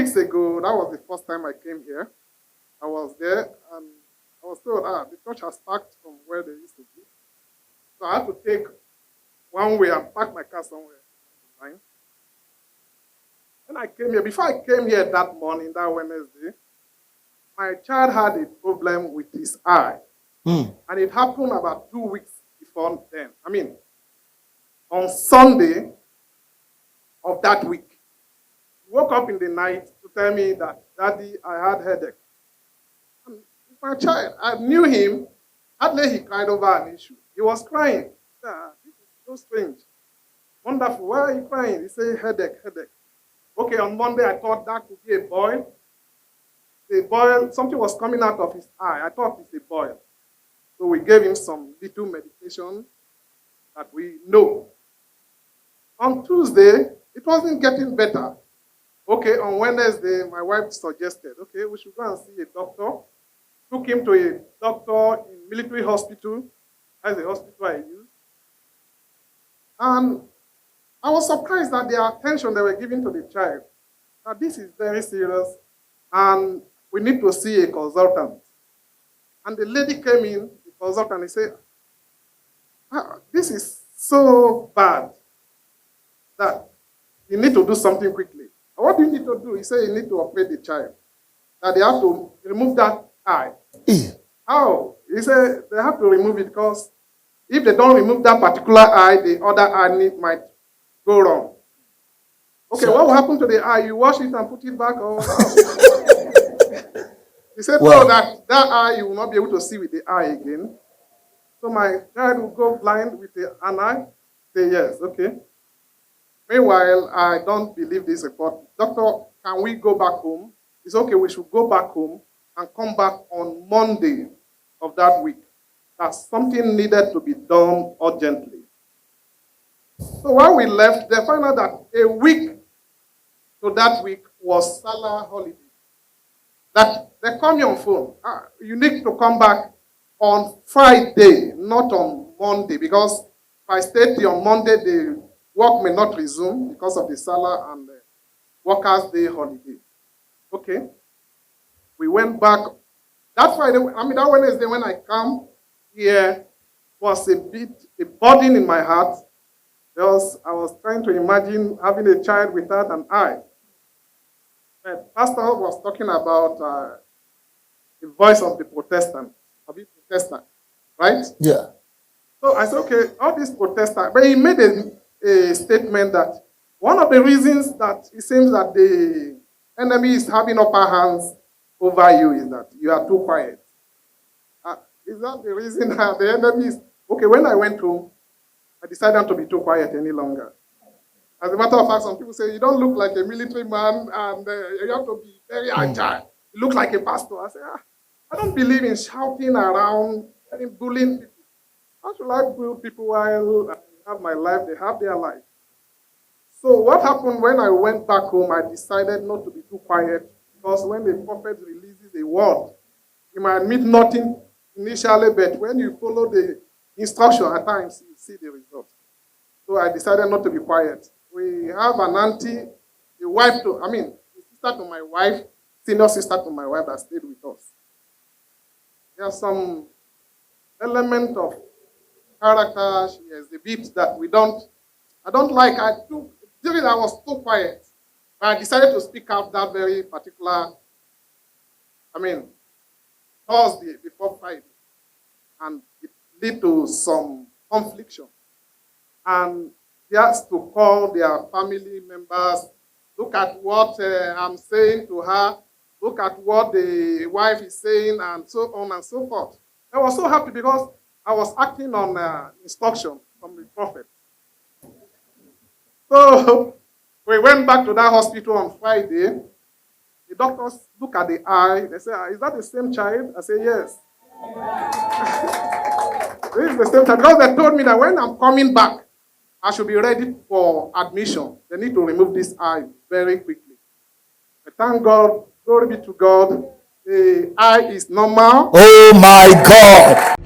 weeks ago, that was the first time I came here. I was there, and I was told, the church has parked from where they used to be. So I had to take one way and park my car somewhere. When I came here, before I came here that morning, that Wednesday, my child had a problem with his eye. And it happened about 2 weeks before then. On Sunday of that week, he woke up in the night to tell me that, Daddy, I had headache. And my child, I knew him. Hardly he cried over an issue. He was crying. This is so strange. Wonderful. Why are you crying? He said, headache. Okay, on Monday, I thought that could be a boil. The boil, something was coming out of his eye. I thought it's a boil. So we gave him some little medication that we know. On Tuesday, it wasn't getting better. Okay, on Wednesday, my wife suggested, okay, we should go and see a doctor. Took him to a doctor in military hospital. That's the hospital I use. And I was surprised at the attention they were giving to the child. Now, this is very serious, and we need to see a consultant. And the lady came in, the consultant, and said, this is so bad that you need to do something quickly. And what do you need to do? He said, you need to operate the child. That they have to remove that eye. How? He said, they have to remove it because if they don't remove that particular eye, the other eye might go wrong. Okay, what will happen to the eye? You wash it and put it back? Or he said, no, that eye you will not be able to see with the eye again. So my child will go blind with an eye? Say yes, okay. Meanwhile, I don't believe this report. Doctor, can we go back home? It's okay, we should go back home and come back on Monday of that week. That something needed to be done urgently. So while we left, they found out that a week to that week was Salah holiday. That they call me on phone. You need to come back on Friday, not on Monday, because if I stay till on Monday, the work may not resume because of the Salah and the Workers' Day holiday. Okay. We went back. That Friday, that Wednesday when I come here was a burden in my heart. Because I was trying to imagine having a child without an eye. The pastor was talking about the voice of the Protestant, right? Yeah. So I said, okay, all these Protestants, but he made a statement that one of the reasons that it seems that the enemy is having upper hands over you is that you are too quiet. Is that the reason that the enemy is... Okay, when I went home, I decided not to be too quiet any longer. As a matter of fact, some people say, you don't look like a military man and you have to be very agile. You look like a pastor. I say, I don't believe in shouting around and bullying people. How should I bully people while I have my life? They have their life. So what happened when I went back home, I decided not to be too quiet because when the prophet releases a word, you might admit nothing initially, but when you follow the instruction at times, you see the result. So I decided not to be quiet. We have an auntie, the sister to my wife, senior sister to my wife that stayed with us. There's some element of character she exhibits that I don't like. During I was too quiet, but I decided to speak out that very particular, Thursday before Friday. And it led to some confliction. And he has to call their family members, look at what I'm saying to her, look at what the wife is saying, and so on and so forth. I was so happy because I was acting on instruction from the prophet. So we went back to that hospital on Friday. The doctors look at the eye. They say, is that the same child? I say, yes. This is the same child. Because they told me that when I'm coming back, I should be ready for admission. They need to remove this eye very quickly. But thank God, glory be to God, the eye is normal. Oh my God.